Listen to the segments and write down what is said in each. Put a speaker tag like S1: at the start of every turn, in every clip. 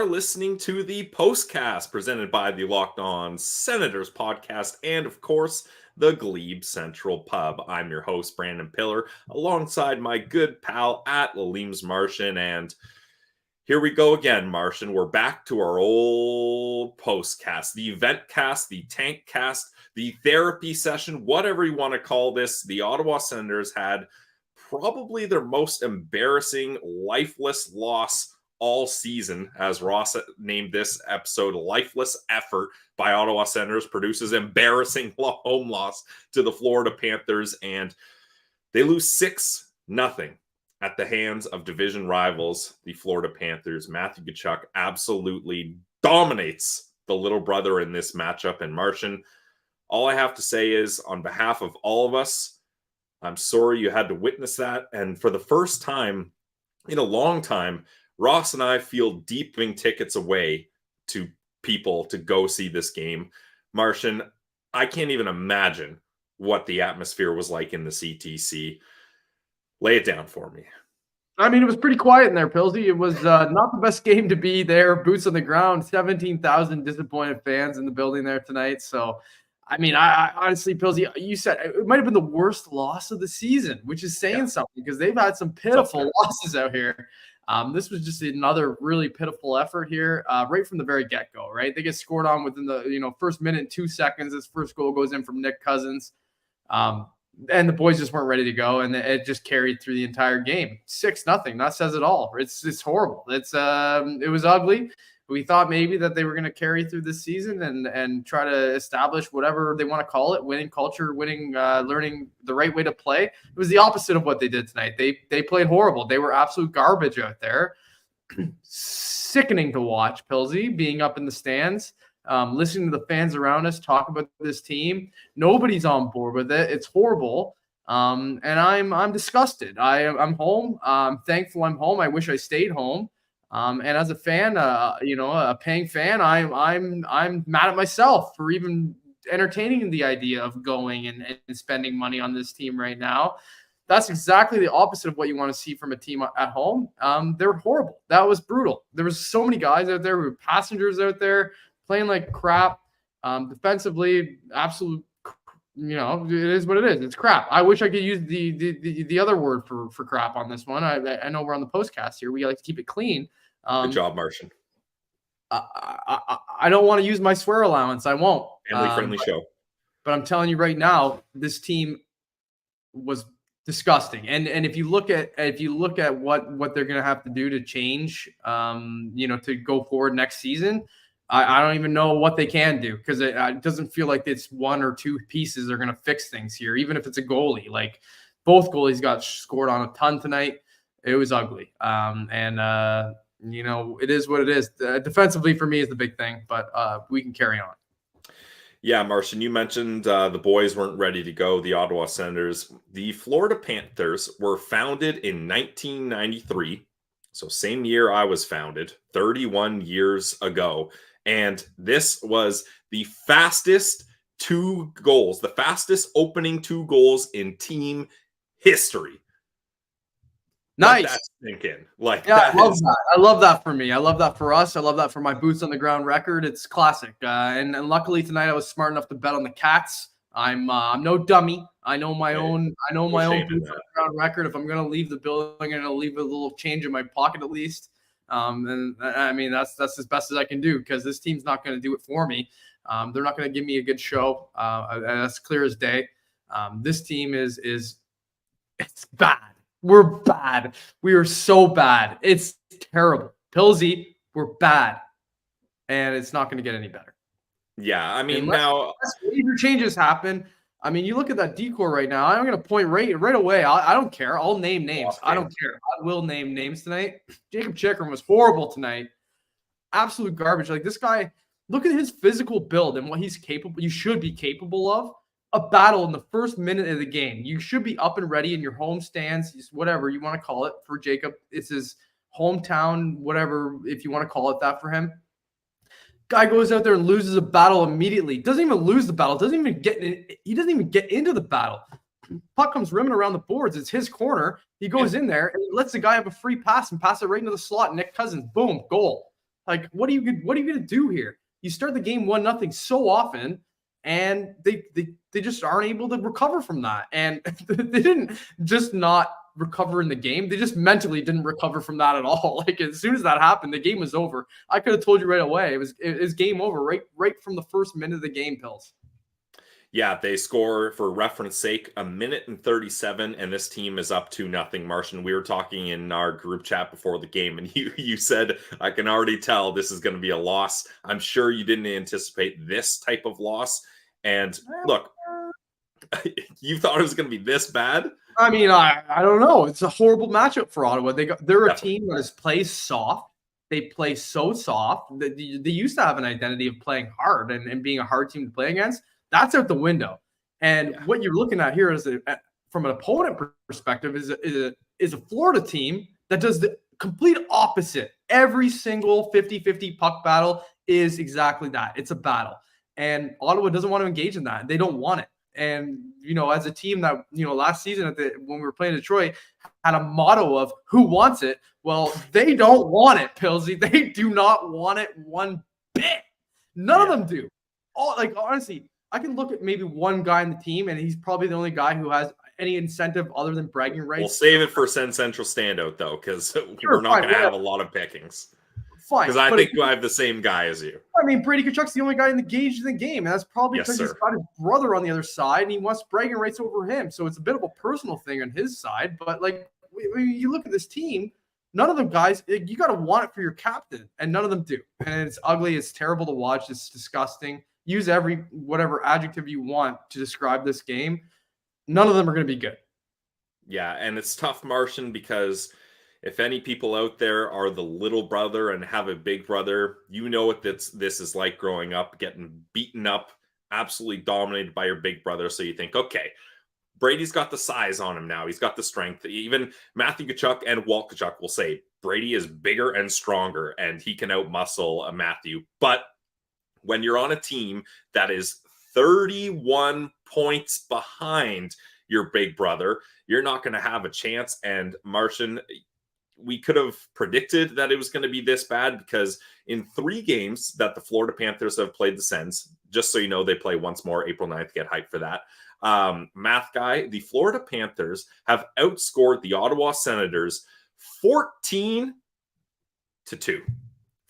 S1: are listening to the Postcast presented by the Locked On Senators podcast and, of course, the Glebe Central Pub. I'm your host, Brandon Piller, alongside my good pal at Lifeless Martian. And here we go again, Martian. We're back to our old Postcast, the event cast, the tank cast, the therapy session, whatever you want to call this. The Ottawa Senators had probably their most embarrassing, lifeless loss all season, as Ross named this episode Lifeless Effort by Ottawa Senators produces embarrassing home loss to the Florida Panthers, and they lose 6-0 at the hands of division rivals, the Florida Panthers. Matthew Tkachuk absolutely dominates the little brother in this matchup. And Martian, all I have to say is, on behalf of all of us, I'm sorry you had to witness that. And for the first time in a long time, Ross and I feel deep giving tickets away to people to go see this game. Martian, I can't even imagine what the atmosphere was like in the CTC. Lay it down for me.
S2: I mean, it was pretty quiet in there, Pilsy. It was not the best game to be there. Boots on the ground, 17,000 disappointed fans in the building there tonight. So, I mean, I honestly, Pilsy, you said it might have been the worst loss of the season, which is saying something because they've had some pitiful losses out here. This was just another really pitiful effort here, right from the very get-go, right? They get scored on within the first minute and 2 seconds. This first goal goes in from Nick Cousins. And the boys just weren't ready to go, and it just carried through the entire game. 6-0. That says it all. It's horrible. It was ugly. We thought maybe that they were going to carry through this season and try to establish whatever they want to call it, winning culture, learning the right way to play. It was the opposite of what they did tonight. They played horrible. They were absolute garbage out there. Sickening to watch, Pilsy, being up in the stands. Listening to the fans around us talk about this team. Nobody's on board with it. It's horrible. And I'm disgusted. I'm home. I'm thankful I'm home. I wish I stayed home. And as a fan, a paying fan, I'm mad at myself for even entertaining the idea of going and spending money on this team right now. That's exactly the opposite of what you want to see from a team at home. They're horrible. That was brutal. There was so many guys out there who were passengers out there playing like crap. Defensively, absolute, it is what it is. It's crap. I wish I could use the other word for crap on this one. I know we're on the Postcast here. We like to keep it clean.
S1: Good job, Martian.
S2: I don't want to use my swear allowance. I won't.
S1: Family-friendly show.
S2: But I'm telling you right now, this team was disgusting. And if you look at what they're going to have to do to change, to go forward next season, I don't even know what they can do because it doesn't feel like it's one or two pieces that are going to fix things here, even if it's a goalie. Like both goalies got scored on a ton tonight. It was ugly. It is what it is. Defensively for me is the big thing, but we can carry on.
S1: Yeah, Martian, you mentioned the boys weren't ready to go, the Ottawa Senators. The Florida Panthers were founded in 1993, so same year I was founded, 31 years ago. And this was the fastest opening 2 goals in team history.
S2: Nice.
S1: Let that sink in.
S2: I love that for me. I love that for us. I love that for my boots on the ground record. It's classic. And luckily tonight I was smart enough to bet on the Cats. I'm no dummy. I know my own boots on the ground record. If I'm going to leave the building, I'm going to leave a little change in my pocket at least. And I mean, that's as best as I can do because this team's not going to do it for me. They're not going to give me a good show. That's clear as day. This team it's bad. We're bad. We are so bad. It's terrible. Pilsy, we're bad. And it's not going to get any better.
S1: Yeah, I mean,
S2: unless major changes happen. I mean, you look at that decor right now. I'm going to point right away. I don't care. I'll name names. I don't care. I will name names tonight. Jacob Chikrin was horrible tonight. Absolute garbage. Like this guy, look at his physical build and what he's capable. You should be capable of a battle in the first minute of the game. You should be up and ready in your home stands, whatever you want to call it for Jacob. It's his hometown, whatever, if you want to call it that for him. Guy goes out there and loses a battle immediately. Doesn't even lose the battle. He doesn't even get into the battle. Puck comes rimming around the boards. It's his corner. He goes in there and he lets the guy have a free pass and pass it right into the slot. Nick Cousins, boom, goal. Like, what are you going to do here? You start the game 1-0 so often, and they just aren't able to recover from that. And they didn't just not recover in the game. They just mentally didn't recover from that at all. Like, as soon as that happened, the game was over. I could have told you right away. It was game over right from the first minute of the game, Pills.
S1: Yeah, they score, for reference sake, 1:37, and this team is up 2-0. Martian, we were talking in our group chat before the game, and you said, I can already tell this is going to be a loss. I'm sure you didn't anticipate this type of loss. And look, you thought it was going to be this bad?
S2: I mean, I don't know. It's a horrible matchup for Ottawa. They're a team that plays soft. They play so soft. They used to have an identity of playing hard and being a hard team to play against. That's out the window. And what you're looking at here is from an opponent perspective is a Florida team that does the complete opposite. Every single 50-50 puck battle is exactly that. It's a battle. And Ottawa doesn't want to engage in that. They don't want it. And, as a team that, last season when we were playing Detroit had a motto of who wants it. Well, they don't want it, Pillsy. They do not want it one bit. None of them do. Honestly, I can look at maybe one guy in the team, and he's probably the only guy who has any incentive other than bragging rights.
S1: We'll save it for Send Central Standout, though, because we're not going to have a lot of pickings.
S2: Fine.
S1: Because I think I have the same guy as you.
S2: I mean, Brady Tkachuk's the only guy engaged in the game, and that's probably because he's got his brother on the other side, and he wants bragging rights over him. So it's a bit of a personal thing on his side. But, you look at this team, none of them guys, you got to want it for your captain, and none of them do. And it's ugly. It's terrible to watch. It's disgusting. Use whatever adjective you want to describe this game. None of them are going to be good.
S1: Yeah, and it's tough, Martian, because if any people out there are the little brother and have a big brother, you know what this is like growing up, getting beaten up, absolutely dominated by your big brother. So you think, okay, Brady's got the size on him now. He's got the strength. Even Matthew Tkachuk and Walt Tkachuk will say Brady is bigger and stronger, and he can outmuscle a Matthew. But when you're on a team that is 31 points behind your big brother, you're not going to have a chance. And Martian, we could have predicted that it was going to be this bad, because in 3 games that the Florida Panthers have played the Sens, just so you know, they play once more April 9th, get hyped for that. Math guy, the Florida Panthers have outscored the Ottawa Senators 14-2.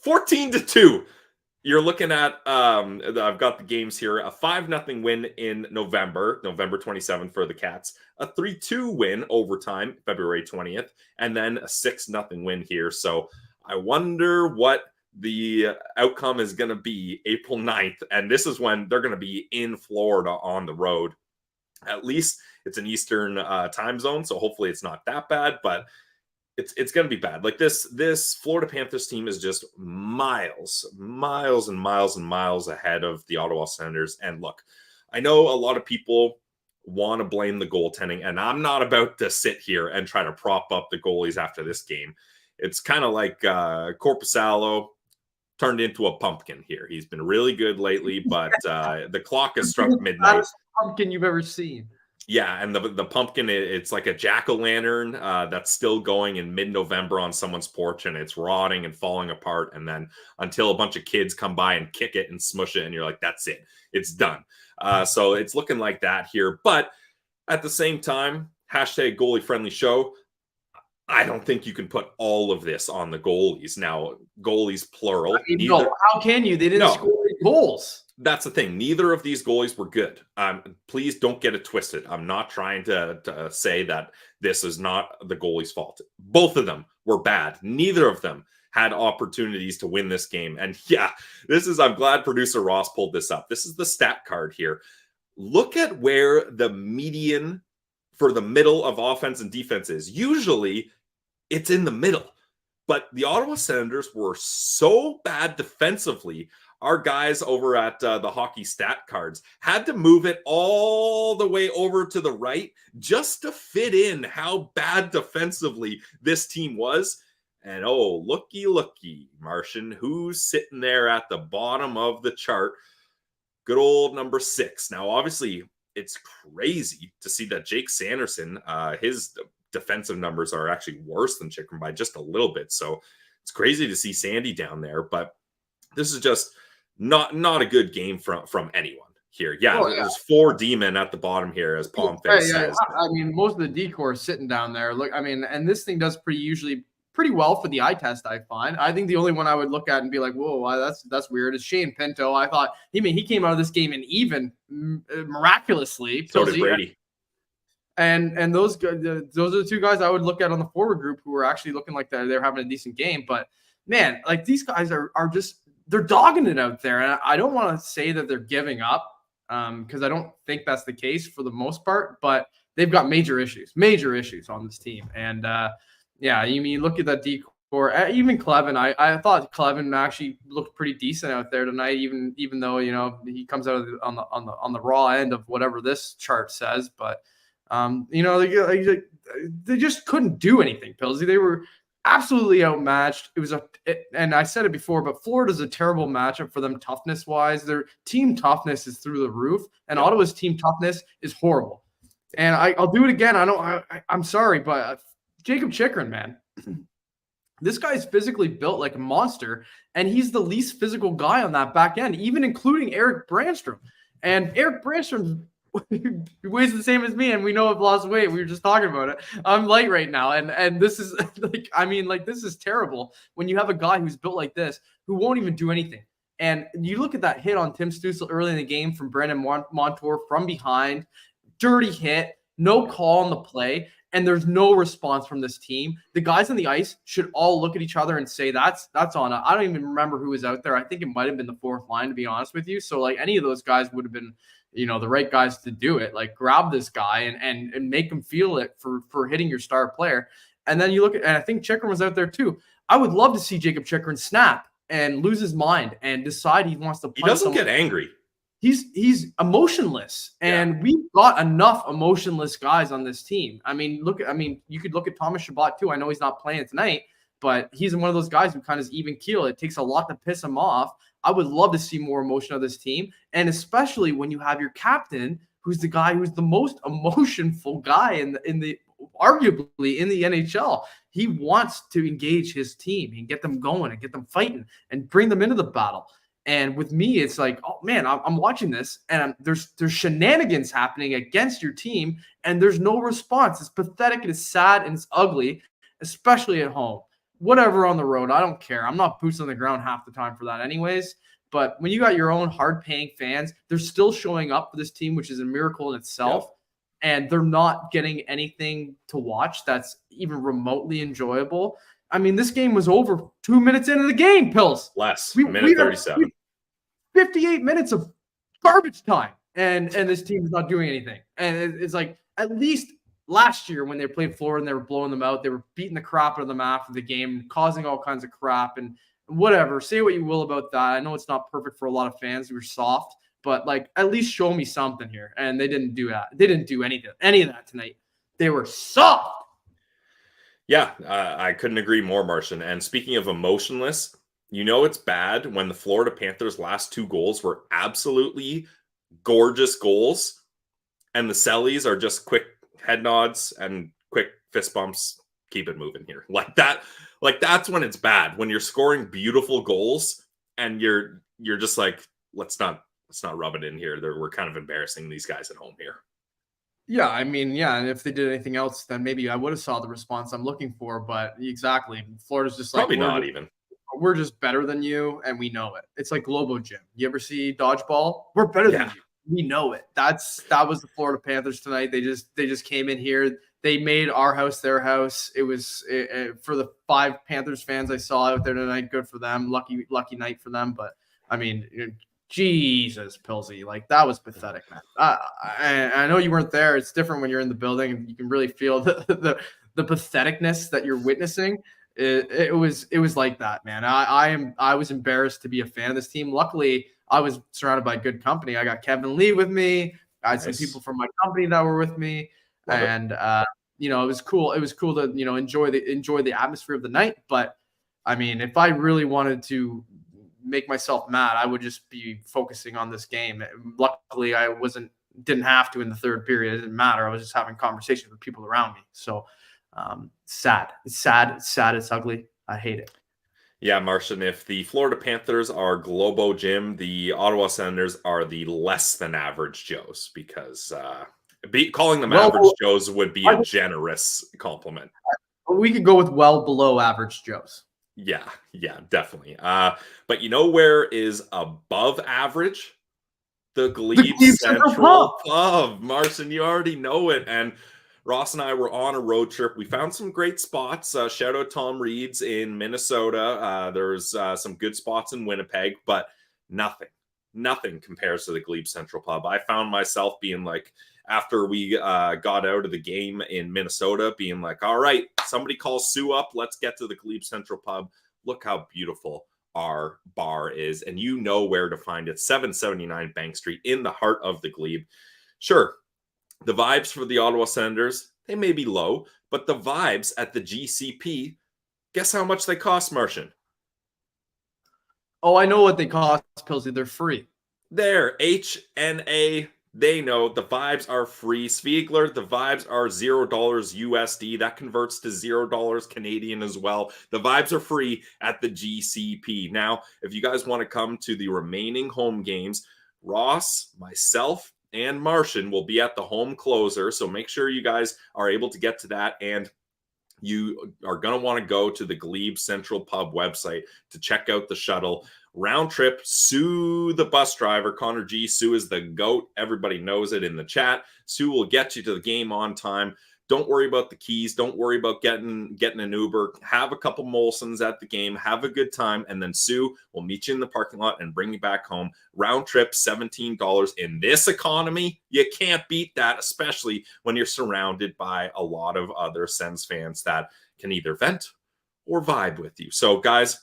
S1: 14-2. You're looking at, I've got the games here, a 5-0 win in November 27th for the Cats, a 3-2 win overtime, February 20th, and then a 6-0 win here. So I wonder what the outcome is going to be April 9th. And this is when they're going to be in Florida on the road. At least it's an Eastern time zone, so hopefully it's not that bad, but it's going to be bad. Like this Florida Panthers team is just miles and miles ahead of the Ottawa Senators. And look, I know a lot of people want to blame the goaltending, and I'm not about to sit here and try to prop up the goalies after this game. It's kind of like Korpisalo turned into a pumpkin here. He's been really good lately, but the clock has struck midnight.
S2: That's the pumpkin you've ever seen.
S1: Yeah, and the pumpkin, it's like a jack-o'-lantern that's still going in mid-November on someone's porch, and it's rotting and falling apart, and then until a bunch of kids come by and kick it and smush it, and you're like, that's it. It's done. So it's looking like that here. But at the same time, hashtag goalie-friendly show, I don't think you can put all of this on the goalies. Now, goalies plural.
S2: I mean, no, how can you? They didn't score any goals.
S1: That's the thing. Neither of these goalies were good. Please don't get it twisted. I'm not trying to say that this is not the goalie's fault. Both of them were bad. Neither of them had opportunities to win this game. And yeah, I'm glad producer Ross pulled this up. This is the stat card here. Look at where the median for the middle of offense and defense is. Usually it's in the middle, but the Ottawa Senators were so bad defensively. Our guys over at the hockey stat cards had to move it all the way over to the right just to fit in how bad defensively this team was. And oh, looky, Martian, who's sitting there at the bottom of the chart? Good old number 6. Now, obviously, it's crazy to see that Jake Sanderson, his defensive numbers are actually worse than Chikrin by just a little bit. So It's crazy to see Sandy down there, but this is just not a good game from anyone here. Yeah, there's 4 demon at the bottom here, as Palm Face says.
S2: I mean, most of the decor is sitting down there. Look, I mean, and this thing does pretty well for the eye test, I find. I think the only one I would look at and be like, whoa, that's weird, is Shane Pinto. I thought he came out of this game and even miraculously.
S1: So did Brady.
S2: And those are the 2 guys I would look at on the forward group who were actually looking like they're having a decent game. But man, like these guys are just, they're dogging it out there. And I don't want to say that they're giving up because I don't think that's the case for the most part, but they've got major issues on this team. And you look at that decor, even Clevin, I thought Clevin actually looked pretty decent out there tonight, even though, he comes out on the raw end of whatever this chart says, but they just couldn't do anything, Pillsy. They were absolutely outmatched. And I said it before, but Florida's a terrible matchup for them toughness wise. Their team toughness is through the roof, and Ottawa's team toughness is horrible. And I'll do it again. I'm sorry, but Jacob Chychrun, man, this guy's physically built like a monster, and he's the least physical guy on that back end, even including Eric Brandstrom. And Eric Brandstrom weighs the same as me, and we know I've lost weight. We were just talking about it. I'm light right now, and this is this is terrible when you have a guy who's built like this who won't even do anything. And you look at that hit on Tim Stützle early in the game from Brandon Montour from behind, dirty hit, no call on the play, and there's no response from this team. The guys on the ice should all look at each other and say that's on. I don't even remember who was out there. I think it might have been the 4th line, to be honest with you. So like any of those guys would have been, the right guys to do it. Like grab this guy and make him feel it for hitting your star player. And then you look at, and I think Chychrun was out there too. I would love to see Jacob Chychrun snap and lose his mind and decide he wants to punch.
S1: He doesn't get angry.
S2: He's emotionless, and we've got enough emotionless guys on this team. I mean, you could look at Thomas Chabot too. I know he's not playing tonight, but he's one of those guys who kind of is even keel. It takes a lot to piss him off. I would love to see more emotion of this team, and especially when you have your captain, who's the guy who's the most emotionful guy in the arguably in the NHL. He wants to engage his team and get them going and get them fighting and bring them into the battle. And with me, it's like, oh man, I'm watching this, and there's shenanigans happening against your team, and there's no response. It's pathetic, it's sad, and it's ugly, especially at home. Whatever on the road, I don't care. I'm not boots on the ground half the time for that anyways. But when you got your own hard-paying fans, they're still showing up for this team, which is a miracle in itself. Yep. And they're not getting anything to watch that's even remotely enjoyable. I mean, this game was over 2 minutes into the game, Pills.
S1: Less, minute 37.
S2: 58 minutes of garbage time, and this team is not doing anything. And it's like, at least last year when they played Florida and they were blowing them out, they were beating the crap out of them after the game, causing all kinds of crap and whatever. Say what you will about that. I know it's not perfect for a lot of fans who are soft, but like at least show me something here. And they didn't do that. They didn't do any of that tonight. They were soft.
S1: Yeah, I couldn't agree more, Martian. And speaking of emotionless, it's bad when the Florida Panthers' last 2 goals were absolutely gorgeous goals, and the Sellies are just quick head nods and quick fist bumps. Keep it moving here. Like that. Like that's when it's bad, when you're scoring beautiful goals and you're just like, let's not rub it in here. We're kind of embarrassing these guys at home here.
S2: Yeah, I mean, yeah, and if they did anything else, then maybe I would have saw the response I'm looking for. But exactly, Florida's just like,
S1: probably not even.
S2: We're just better than you, and we know it. It's like Globo Gym. You ever see dodgeball? We're better than you. We know it. That was the Florida Panthers tonight. They just came in here. They made our house their house. It was for the 5 Panthers fans I saw out there tonight. Good for them. Lucky night for them. But I mean, Jesus, Pilsy, like that was pathetic, man. I know you weren't there. It's different when you're in the building and you can really feel the patheticness that you're witnessing. It was like that, man. I was embarrassed to be a fan of this team. Luckily, I was surrounded by good company. I got Kevin Lee with me. I had some people from my company that were with me. And it was cool. It was cool to enjoy the atmosphere of the night. But I mean, if I really wanted to make myself mad, I would just be focusing on this game. Luckily, I didn't have to in the third period. It didn't matter. I was just having conversations with people around me. So sad. It's sad. It's sad. It's ugly. I hate it.
S1: Yeah, Martian, if the Florida Panthers are Globo Gym, the Ottawa Senators are the less than average Joes because calling them average
S2: Well,
S1: Joes would be
S2: I
S1: a generous compliment.
S2: we could go with well below average Joes.
S1: Yeah, definitely. But you know where is above average? The
S2: The
S1: Glebe
S2: Glebe Central Pub.
S1: Central Pub. Marcin, you already know it. And Ross and I were on a road trip. We found some great spots. Shout out Tom Reed's in Minnesota. There's some good spots in Winnipeg, but nothing compares to the Glebe Central Pub. I found myself being like, after we got out of the game in Minnesota, being like, all right, somebody call Sue up. Let's get to the Glebe Central Pub. Look how beautiful our bar is, and you know where to find it. 779 Bank Street in the heart of the Glebe. Sure, the vibes for the Ottawa Senators, they may be low, but the vibes at the GCP, guess how much they cost, Martian?
S2: Oh, I know what they cost, Pilsy. They're free.
S1: There, HNA, they know the vibes are free. Spiegler, the vibes are $0 USD. That converts to $0 Canadian as well. The vibes are free at the GCP. Now, if you guys want to come to the remaining home games, Ross, myself, and Martian will be at the home closer. So make sure you guys are able to get to that. And you are going to want to go to the Glebe Central Pub website to check out the shuttle. Round trip, Sue, the bus driver, Connor G. Sue is the GOAT. Everybody knows it in the chat. Sue will get you to the game on time. Don't worry about the keys. Don't worry about getting an Uber. Have a couple Molsons at the game. Have a good time. And then Sue will meet you in the parking lot and bring you back home. Round trip, $17. In this economy, you can't beat that, especially when you're surrounded by a lot of other Sens fans that can either vent or vibe with you. So, guys,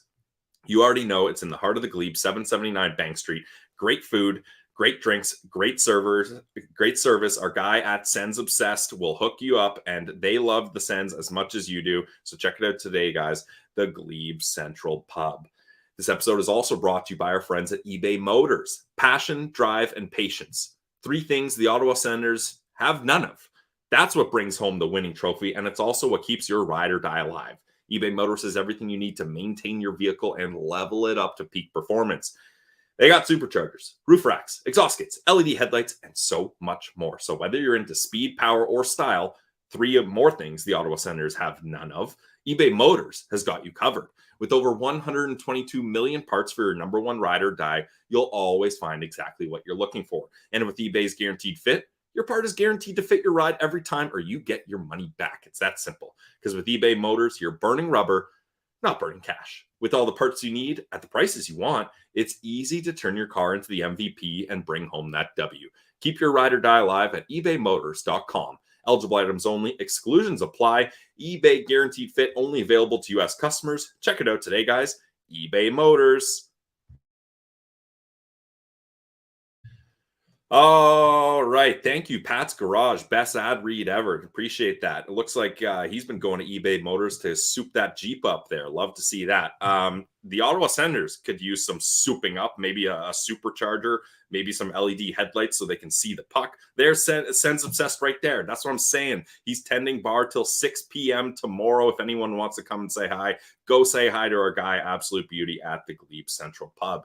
S1: you already know it's in the heart of the Glebe, 779 Bank Street. Great food, great drinks, great servers, great service. Our guy at Sens Obsessed will hook you up, and they love the Sens as much as you do. So check it out today, guys. The Glebe Central Pub. This episode is also brought to you by our friends at eBay Motors. Passion, drive, and patience. 3 things the Ottawa Senators have none of. That's what brings home the winning trophy, and it's also what keeps your ride or die alive. eBay Motors has everything you need to maintain your vehicle and level it up to peak performance. They got superchargers, roof racks, exhaust kits, LED headlights, and so much more. So whether you're into speed, power, or style, 3 or more things the Ottawa Senators have none of, eBay Motors has got you covered. With over 122 million parts for your number one ride or die, you'll always find exactly what you're looking for. And with eBay's Guaranteed Fit, your part is guaranteed to fit your ride every time, or you get your money back. It's that simple. Because with eBay Motors, you're burning rubber, not burning cash. With all the parts you need at the prices you want, it's easy to turn your car into the MVP and bring home that W. Keep your ride or die alive at ebaymotors.com. Eligible items only. Exclusions apply. eBay Guaranteed Fit only available to U.S. customers. Check it out today, guys. eBay Motors. All right. Thank you, Pat's Garage. Best ad read ever. Appreciate that. It looks like he's been going to eBay Motors to soup that Jeep up there. Love to see that. The Ottawa Senators could use some souping up, maybe a supercharger, maybe some LED headlights so they can see the puck. There's Sens Obsessed right there. That's what I'm saying. He's tending bar till 6 p.m. tomorrow. If anyone wants to come and say hi, go say hi to our guy, Absolute Beauty, at the Glebe Central Pub.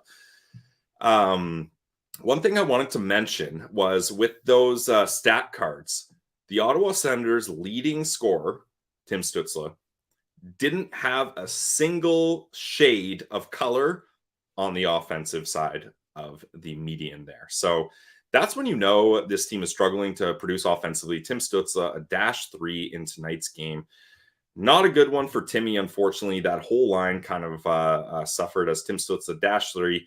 S1: One thing I wanted to mention was with those stat cards, the Ottawa Senators' leading scorer, Tim Stützle, didn't have a single shade of color on the offensive side of the median there. So that's when you know this team is struggling to produce offensively. Tim Stützle, a -3 in tonight's game. Not a good one for Timmy, unfortunately. That whole line kind of suffered as Tim Stützle, -3.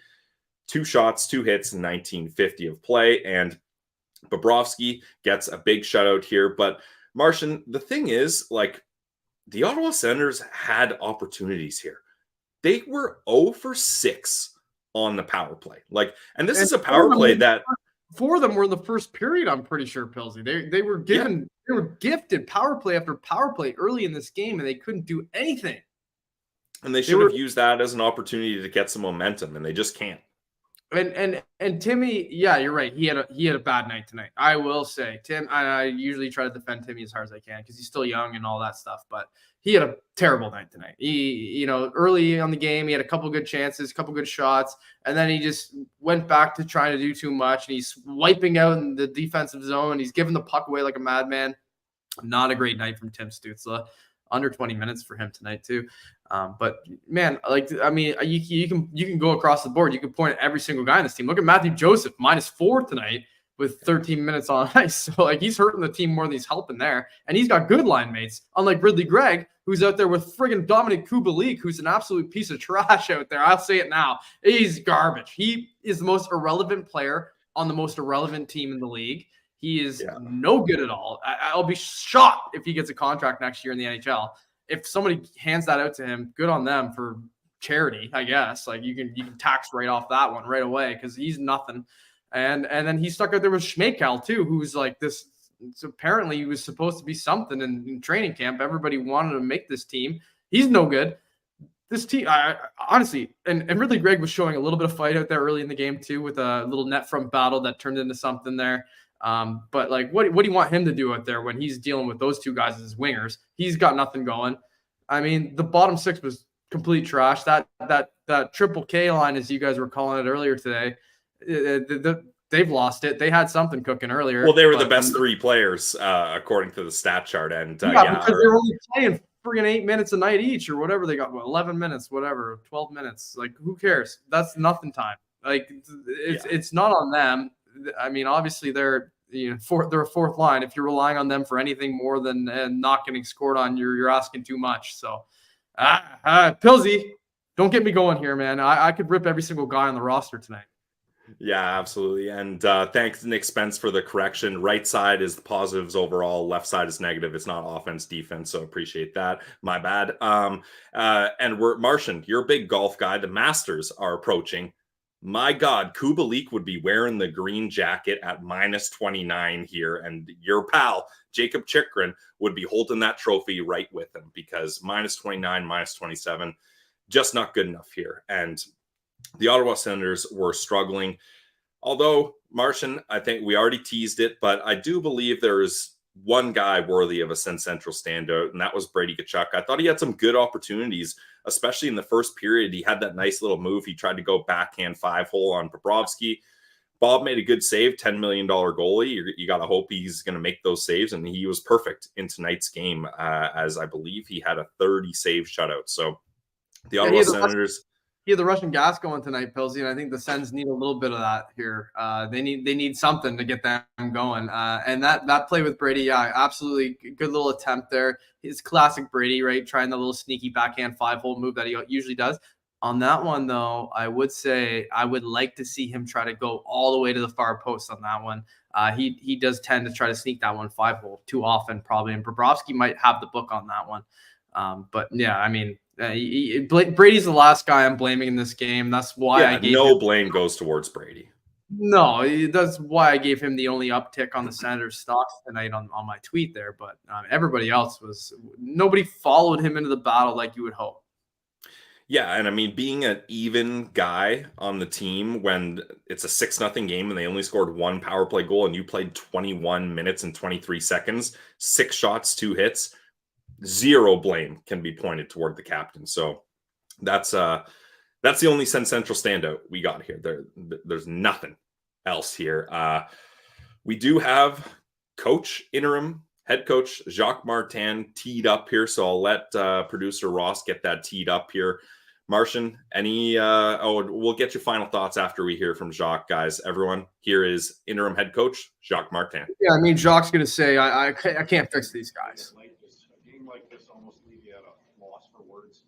S1: 2 shots, 2 hits, 1950 of play, and Bobrovsky gets a big shutout here. But Martian, the thing is, like, the Ottawa Senators had opportunities here. They were 0 for 6 on the power play. And this is a power play that
S2: 4 of them were in the first period, I'm pretty sure, Pilsy. They were given, they were gifted power play after power play early in this game, and they couldn't do anything.
S1: And they should have used that as an opportunity to get some momentum, and they just can't.
S2: And Timmy, yeah, you're right. He had a bad night tonight. I will say, Tim. I usually try to defend Timmy as hard as I can because he's still young and all that stuff. But he had a terrible night tonight. Early on the game, he had a couple good chances, a couple good shots, and then he just went back to trying to do too much. And he's wiping out in the defensive zone. He's giving the puck away like a madman. Not a great night from Tim Stützle. Under 20 minutes for him tonight too. But man, you can go across the board. You can point at every single guy in this team. Look at Matthew Joseph, -4 tonight with 13 minutes on ice. So he's hurting the team more than he's helping there. And he's got good line mates, unlike Ridley Gregg, who's out there with friggin' Dominic Kubalik, who's an absolute piece of trash out there. I'll say it now. He's garbage. He is the most irrelevant player on the most irrelevant team in the league. He is no good at all. I'll be shocked if he gets a contract next year in the NHL. If somebody hands that out to him, good on them for charity, I guess. You can tax right off that one right away because he's nothing. And then he's stuck out there with Schmeichel too, who's like this. So apparently he was supposed to be something in training camp. Everybody wanted to make this team. He's no good. This team, honestly, and Ridley Gregg was showing a little bit of fight out there early in the game too, with a little net front battle that turned into something there. But what do you want him to do out there when he's dealing with those two guys as his wingers? He's got nothing going. I mean, the bottom six was complete trash. That triple K line, as you guys were calling it earlier today, they've lost it. They had something cooking earlier.
S1: Well, they were the best three players according to the stat chart, and
S2: because they were only playing friggin' 8 minutes a night each or whatever they got. 11 minutes, whatever, 12 minutes. Who cares? That's nothing time. It's not on them. I mean, obviously they're a fourth line. If you're relying on them for anything more than not getting scored on, you're asking too much. So, Pilsy, don't get me going here, man. I could rip every single guy on the roster tonight.
S1: Yeah, absolutely. And thanks, Nick Spence, for the correction. Right side is the positives overall. Left side is negative. It's not offense, defense. So appreciate that. My bad. And Martian, you're a big golf guy. The Masters are approaching. My God, Kubalik would be wearing the green jacket at -29 here. And your pal, Jacob Chikrin, would be holding that trophy right with him because -29, -27, just not good enough here. And the Ottawa Senators were struggling. Although, Martian, I think we already teased it, but I do believe there is one guy worthy of a Sen Central standout, and that was Brady Tkachuk. I thought he had some good opportunities, especially in the first period. He had that nice little move. He tried to go backhand 5-hole on Bobrovsky. Bob made a good save, $10 million goalie. You got to hope he's going to make those saves, and he was perfect in tonight's game, as I believe he had a 30-save shutout. So the Ottawa Senators...
S2: He had the Russian gas going tonight, Pilsy, and I think the Sens need a little bit of that here. They need something to get them going. And that play with Brady, absolutely good little attempt there. His classic Brady, right? Trying the little sneaky backhand 5-hole move that he usually does. On that one, though, I would say I would like to see him try to go all the way to the far post on that one. He does tend to try to sneak that one 5-hole too often, probably. And Bobrovsky might have the book on that one. But yeah, I mean, Brady's the last guy I'm blaming in this game. That's why I gave
S1: blame goes towards Brady.
S2: No, that's why I gave him the only uptick on the Senators stocks tonight on my tweet there. But everybody else nobody followed him into the battle like you would hope.
S1: Yeah, and I mean, being an even guy on the team when it's a 6-0 game and they only scored one power play goal and you played 21 minutes and 23 seconds, 6 shots, 2 hits, zero blame can be pointed toward the captain. So that's the only Sen Central standout we got here. There's nothing else here. We do have interim head coach Jacque Martin teed up here, so I'll let producer Ross get that teed up here. Martian, we'll get your final thoughts after we hear from Jacque, guys. Everyone, here is interim head coach Jacque Martin.
S2: Yeah, I mean, Jacque's going to say, I can't fix these guys.
S3: A game like this almost leave you at a loss for words.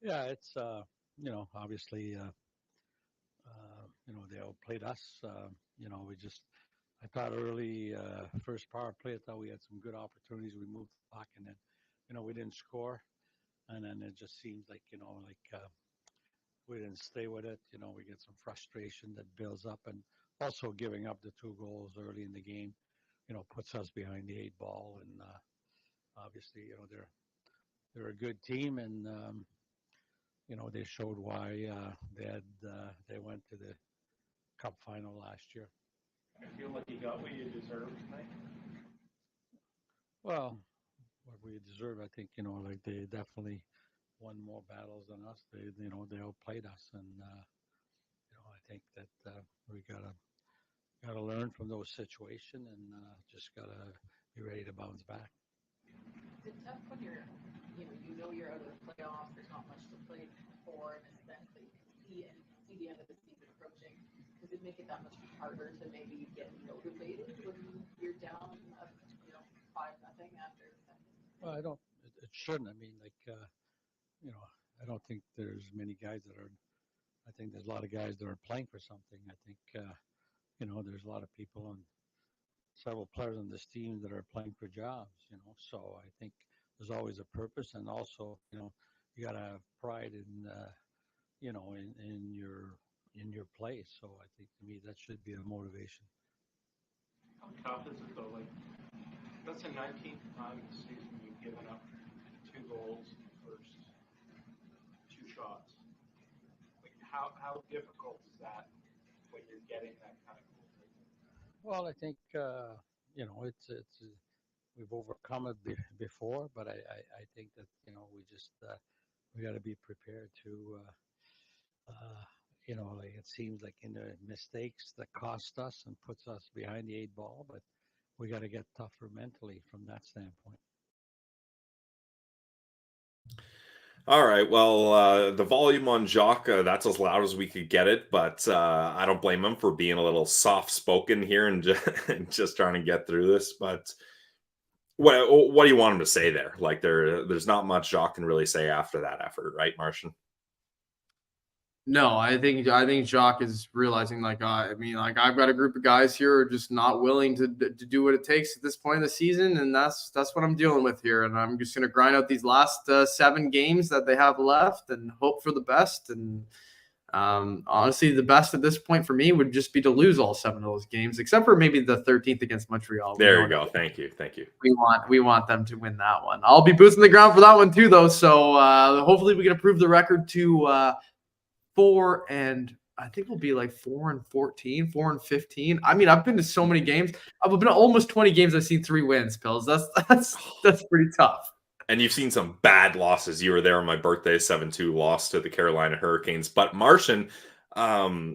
S4: Yeah, it's obviously they outplayed us. I thought early first power play, I thought we had some good opportunities. We moved back, and then we didn't score, and then it just seems like we didn't stay with it. We get some frustration that builds up, and also giving up the 2 goals early in the game, puts us behind the 8 ball, and obviously they're a good team, and they showed why they went to the Cup final last year.
S3: I feel like you got what you deserved tonight.
S4: Well, what we deserve, I think, like they definitely won more battles than us. They outplayed us, and I think that we gotta learn from those situations and just gotta be ready to bounce back.
S5: Is it tough when you're you're out of the playoffs, there's not much to play for, and it's then so you can see the end of the season approaching? Does it make it that much harder to maybe get motivated when you're down, 5-0 after?
S4: Well, I don't. It shouldn't. I mean, like I don't think there's many guys that are. I think there's a lot of guys that are playing for something. I think there's a lot of people and several players on this team that are playing for jobs. So I think there's always a purpose, and also you gotta have pride in in your play. So I think to me that should be a motivation.
S3: How tough is it though? Like, that's the 19th time this season you've given up 2 goals in the first 2 shots. Like, how difficult is that when you're getting that kind of goal?
S4: Well, I think it's we've overcome it before, but I think that we just we got to be prepared to like it seems like in the mistakes that cost us and puts us behind the 8 ball, but we got to get tougher mentally from that standpoint.
S1: All right. Well, the volume on Jacque, that's as loud as we could get it, but I don't blame him for being a little soft-spoken here and just trying to get through this. But what do you want him to say there? Like there's not much Jacque can really say after that effort, right, Martian?
S2: No, I think Jacque is realizing like I've got a group of guys here who are just not willing to do what it takes at this point in the season, and that's what I'm dealing with here. And I'm just gonna grind out these last 7 games that they have left and hope for the best. And honestly, the best at this point for me would just be to lose all 7 of those games, except for maybe the 13th against Montreal.
S1: There you go. Thank you.
S2: We want them to win that one. I'll be boots on the ground for that one too, though. So hopefully we can improve the record to 4 and I think we'll be like 4-14, 4-15. I mean, I've been to so many games. I've been to almost 20 games. I've seen 3 wins, Pills. That's pretty tough.
S1: And you've seen some bad losses. You were there on my birthday, 7-2 loss to the Carolina Hurricanes. But Martian,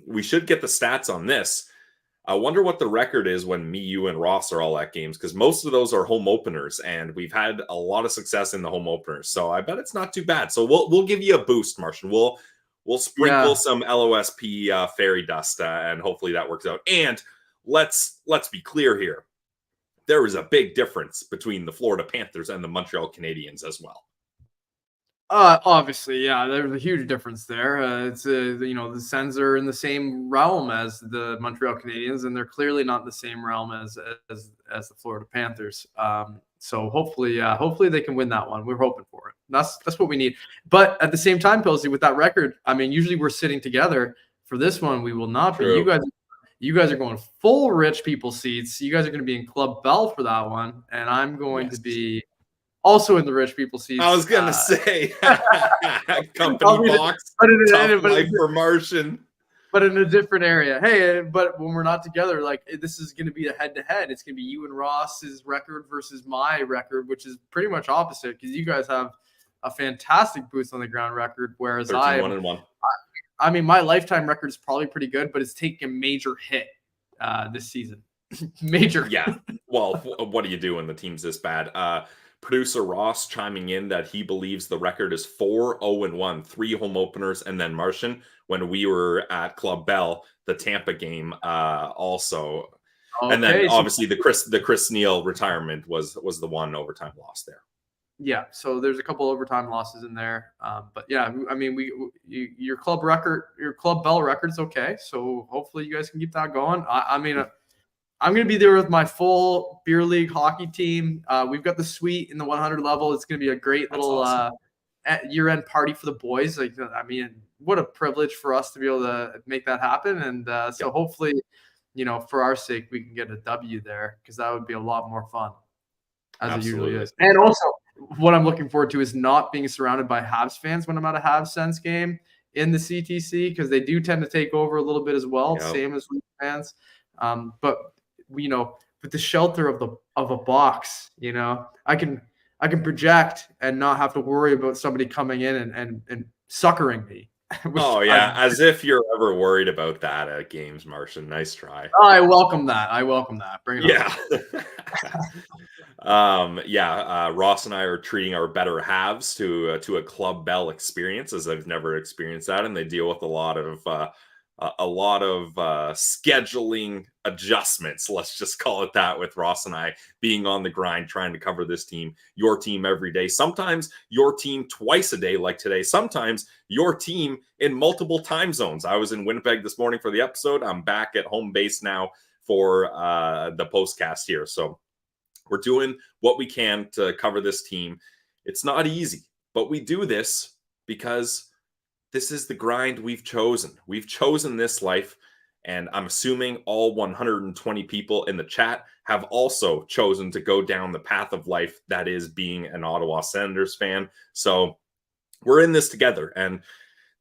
S1: we should get the stats on this. I wonder what the record is when me, you, and Ross are all at games, because most of those are home openers, and we've had a lot of success in the home openers. So I bet it's not too bad. So we'll give you a boost, Martian. We'll sprinkle some LOSP fairy dust, and hopefully that works out. And let's be clear here. There is a big difference between the Florida Panthers and the Montreal Canadiens as well.
S2: Obviously, yeah, there's a huge difference there. It's the Sens are in the same realm as the Montreal Canadiens, and they're clearly not in the same realm as the Florida Panthers. So hopefully they can win that one. We're hoping for it. That's what we need. But at the same time, Pilsy, with that record, I mean, usually we're sitting together. For this one, we will not be. You guys are going full rich people seats. You guys are going to be in Club Bell for that one, and I'm going to be also in the rich people seats.
S1: I was going to say company box, tough life for Martian.
S2: But in a different area. Hey, but when we're not together, like this is going to be a head-to-head. It's going to be you and Ross's record versus my record, which is pretty much opposite because you guys have a fantastic boots on the ground record, whereas
S1: 13-1-1.
S2: I mean, my lifetime record is probably pretty good, but it's taking a major hit this season. Major.
S1: Yeah. Well, what do you do when the team's this bad? Producer Ross chiming in that he believes the record is 4-0-1, 3 home openers, and then Martian when we were at Club Bell, the Tampa game also. Okay, and then obviously the Chris Neal retirement was the one overtime loss there.
S2: Yeah, so there's a couple overtime losses in there, but yeah, I mean, your Club Bell record's okay, so hopefully you guys can keep that going. I mean, I'm going to be there with my full beer league hockey team. We've got the suite in the 100 level. It's going to be a great little awesome year-end party for the boys. Like, I mean, what a privilege for us to be able to make that happen. And so hopefully, for our sake, we can get a W there because that would be a lot more fun as Absolutely. It usually is. And also, what I'm looking forward to is not being surrounded by Habs fans when I'm at a Habs Sens game in the CTC, because they do tend to take over a little bit as well,
S1: Yep.
S2: same as Leafs fans. But with the shelter of a box, I can project and not have to worry about somebody coming in and suckering me.
S1: Oh yeah, as if you're ever worried about that at games, Martian. Nice try.
S2: I welcome that. Bring it on.
S1: Ross and I are treating our better halves to a Club Bell experience, as I've never experienced that, and they deal with a lot of scheduling adjustments. Let's just call it that, with Ross and I being on the grind, trying to cover this team, your team every day. Sometimes your team twice a day, like today. Sometimes your team in multiple time zones. I was in Winnipeg this morning for the episode. I'm back at home base now for the postcast here. So we're doing what we can to cover this team. It's not easy, but we do this because this is the grind we've chosen. We've chosen this life, and I'm assuming all 120 people in the chat have also chosen to go down the path of life that is being an Ottawa Senators fan. So we're in this together, and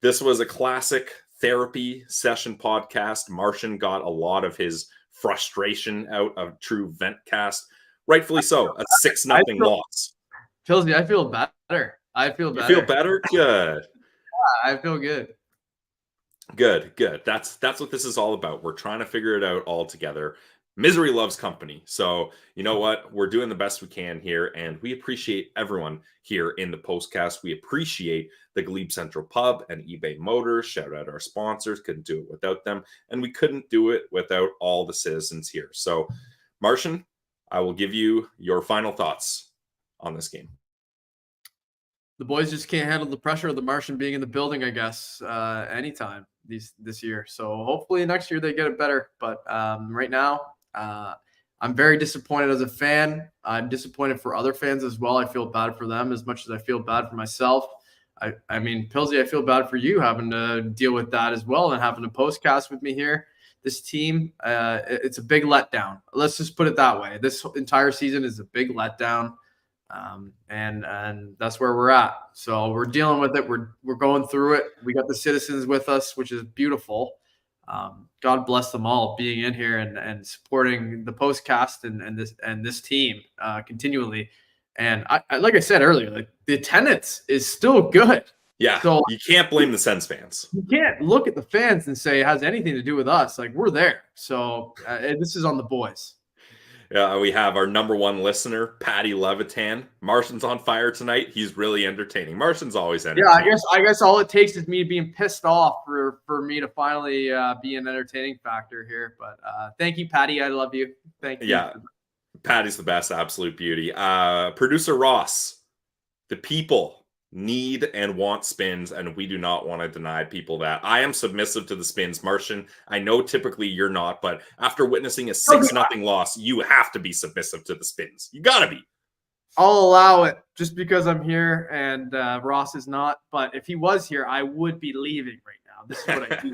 S1: this was a classic therapy session podcast. Martian got a lot of his frustration out of true ventcast. Rightfully so. A 6-0 loss.
S2: Pillsy, I feel better. You
S1: feel better? Good.
S2: I feel good.
S1: Good. That's what this is all about. We're trying to figure it out all together. Misery loves company. So you know what? We're doing the best we can here, and we appreciate everyone here in the postcast. We appreciate the Glebe Central Pub and eBay Motors. Shout out our sponsors. Couldn't do it without them, and we couldn't do it without all the citizens here. So, Martian, I will give you your final thoughts on this game.
S2: The boys just can't handle the pressure of the Martian being in the building, I guess, anytime this year. So hopefully next year they get it better. But right now, I'm very disappointed as a fan. I'm disappointed for other fans as well. I feel bad for them as much as I feel bad for myself. I mean, Pillsy, I feel bad for you having to deal with that as well and having a postcast with me here. This team, it's a big letdown. Let's just put it that way. This entire season is a big letdown. And that's where we're at. So we're dealing with it. We're going through it. We got the citizens with us, which is beautiful. God bless them all being in here and supporting the postcast and this team continually. And I like I said earlier, like the attendance is still good.
S1: Yeah, so you can't blame the Sens fans.
S2: You can't look at the fans and say it has anything to do with us. Like, we're there. So this is on the boys.
S1: We have our number one listener, Patty Levitan. Martian's on fire tonight. He's really entertaining. Martian's always entertaining.
S2: Yeah, I guess all it takes is me being pissed off for me to finally be an entertaining factor here. But thank you, Patty. I love you. Thank you.
S1: Yeah, Patty's the best. Absolute beauty. Producer Ross, the people need and want spins, and we do not want to deny people that. I am submissive to the spins. Martian, I know typically you're not, but after witnessing a 6-0 loss, you have to be submissive to the spins. You gotta be.
S2: I'll allow it just because I'm here and Ross is not. But if he was here, I would be leaving right now. This is what I do.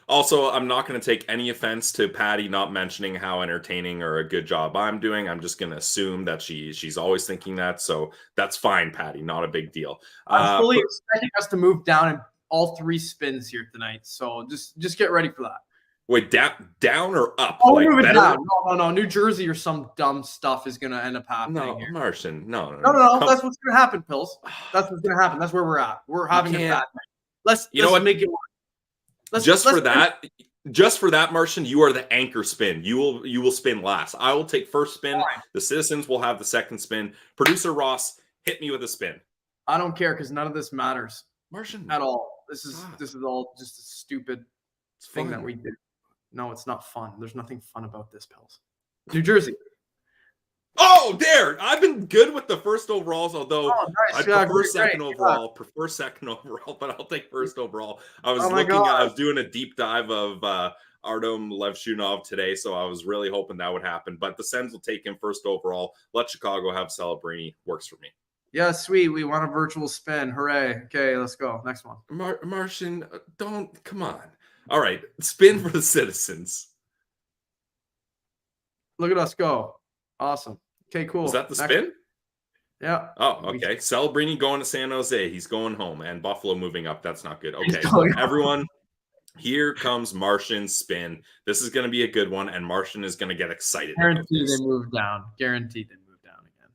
S1: Also, I'm not going to take any offense to Patty not mentioning how entertaining or a good job I'm doing. I'm just going to assume that she's always thinking that. So that's fine, Patty. Not a big deal.
S2: I'm fully expecting us to move down in all 3 spins here tonight. So just get ready for that.
S1: Wait, down or up?
S2: Oh, like move it down. No. New Jersey or some dumb stuff is going to end up happening here.
S1: Martian, no.
S2: That's what's going to happen, Pills. That's what's going to happen. That's where we're at. We're having a bad night. Let's make it work.
S1: Just for that, Martian, you are the anchor spin. You will spin last. I will take first spin. Right. The citizens will have the second spin. Producer Ross, hit me with a spin.
S2: I don't care because none of this matters,
S1: Martian,
S2: at all. This is all just a stupid thing that we did. No, it's not fun. There's nothing fun about this, Pills. New Jersey.
S1: Oh, there! I've been good with the first overalls, although I prefer second overall. Prefer second overall, but I'll take first overall. I was doing a deep dive of Artem Levshunov today, so I was really hoping that would happen. But the Sens will take him first overall. Let Chicago have Celebrini. Works for me.
S2: Yeah, sweet. We want a virtual spin. Hooray. Okay, let's go. Next one.
S1: Martian, come on. All right, spin for the citizens.
S2: Look at us go. Awesome. Okay, cool.
S1: Is that the spin?
S2: Yeah.
S1: Oh, okay. Celebrini going to San Jose. He's going home, and Buffalo moving up. That's not good.
S2: He's
S1: Okay,
S2: going home.
S1: everyone, here comes Martian's spin. This is going to be a good one, and Martian is going to get excited about
S2: Guaranteed
S1: this.
S2: they move down. Guaranteed they move down again.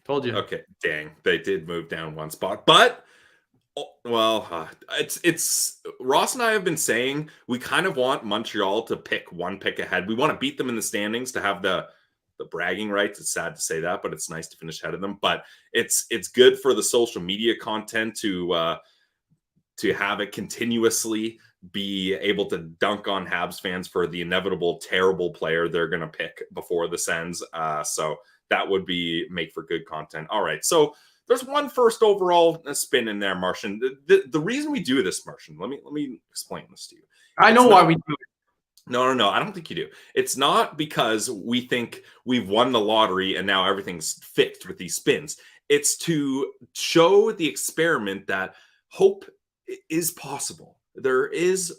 S2: Told you.
S1: Okay, dang, they did move down one spot, but it's Ross and I have been saying we kind of want Montreal to pick one pick ahead. We want to beat them in the standings to have the bragging rights. It's sad to say that, but it's nice to finish ahead of them. But it's good for the social media content to have it continuously be able to dunk on Habs fans for the inevitable terrible player they're going to pick before the Sens. So that would make for good content. All right, so there's one first overall spin in there, Martian. The reason we do this, Martian, let me explain this to you.
S2: I know why we do it.
S1: No. I don't think you do. It's not because we think we've won the lottery and now everything's fixed with these spins. It's to show the experiment that hope is possible. There is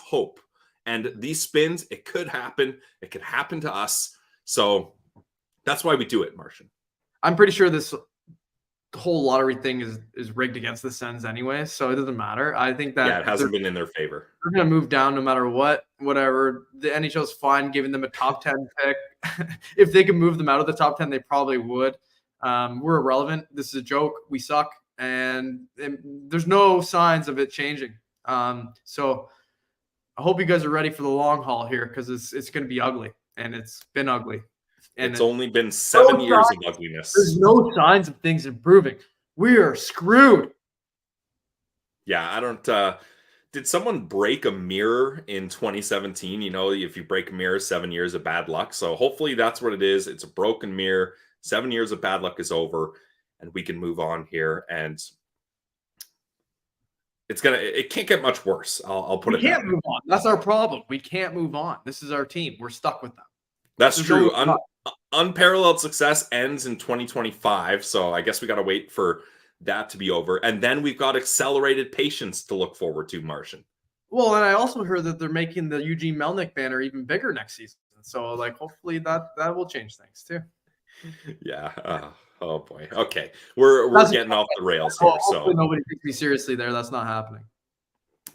S1: hope. And these spins, it could happen. It could happen to us. So that's why we do it, Martian.
S2: I'm pretty sure this whole lottery thing is rigged against the Sens anyway, so it doesn't matter. I think that
S1: it hasn't been in their favor.
S2: They're going to move down no matter what, whatever. The NHL's fine giving them a top 10 pick. If they could move them out of the top 10, they probably would. We're irrelevant. This is a joke. We suck. And there's no signs of it changing. So I hope you guys are ready for the long haul here because it's going to be ugly, and it's been ugly. And
S1: it's only been 7 years of ugliness.
S2: There's no signs of things improving. We are screwed.
S1: Yeah, I don't. Did someone break a mirror in 2017? You know, if you break a mirror, 7 years of bad luck. So hopefully that's what it is. It's a broken mirror. 7 years of bad luck is over, and we can move on here. And it can't get much worse. I'll put it.
S2: We can't move on. That's our problem. We can't move on. This is our team. We're stuck with them.
S1: That's true. Unparalleled success ends in 2025. So I guess we got to wait for that to be over. And then we've got accelerated patience to look forward to, Martian.
S2: Well, and I also heard that they're making the Eugene Melnyk banner even bigger next season. So, hopefully that will change things too.
S1: Yeah. Oh boy. Okay. We're getting off the rails here.
S2: Hopefully nobody takes me seriously there. That's not happening.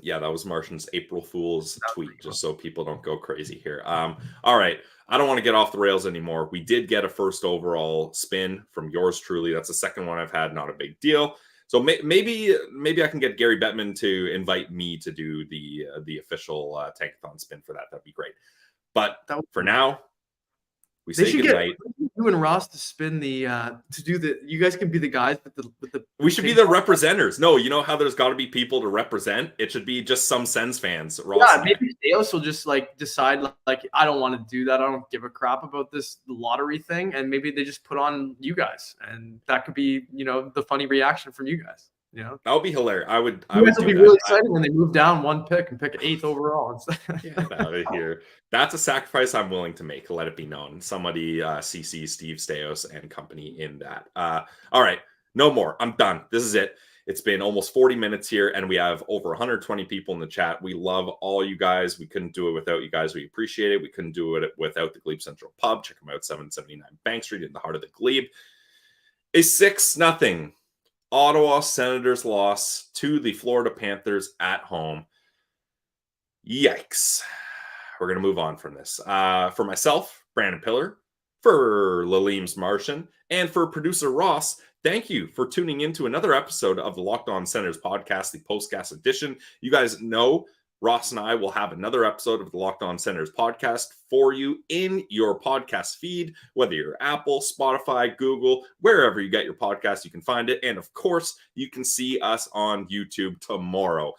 S1: Yeah, that was Martian's April Fool's tweet, just so people don't go crazy here. All right. I don't want to get off the rails anymore. We did get a first overall spin from yours truly. That's the second one I've had. Not a big deal. So maybe I can get Gary Bettman to invite me to do the official Tankathon spin for that. That'd be great. But for now, we say goodnight.
S2: You and Ross to spin the to do the. You guys can be the guys with the.
S1: We should be the representers. No, you know how there's got to be people to represent. It should be just some Sens fans. Ross
S2: maybe Theos will just decide I don't want to do that. I don't give a crap about this lottery thing, and maybe they just put on you guys, and that could be the funny reaction from you guys. That
S1: would be hilarious. I would
S2: be really excited when they move down one pick and pick 8th overall.
S1: Get out of here. That's a sacrifice I'm willing to make. Let it be known. Somebody CC Steve Stais and company in that. All right. No more. I'm done. This is it. It's been almost 40 minutes here, and we have over 120 people in the chat. We love all you guys. We couldn't do it without you guys. We appreciate it. We couldn't do it without the Glebe Central Pub. Check them out, 779 Bank Street in the heart of the Glebe. A 6-0 Ottawa Senators loss to the Florida Panthers at home. Yikes. We're going to move on from this. For myself, Brandon Piller, for Laleem's Martian, and for producer Ross, thank you for tuning in to another episode of the Locked On Senators podcast, the Postcast edition. You guys know Ross and I will have another episode of the Locked On Senators podcast for you in your podcast feed, whether you're Apple, Spotify, Google, wherever you get your podcast, you can find it. And of course, you can see us on YouTube tomorrow.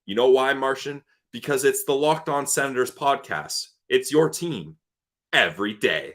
S1: You know why, Martian? Because it's the Locked On Senators podcast. It's your team every day.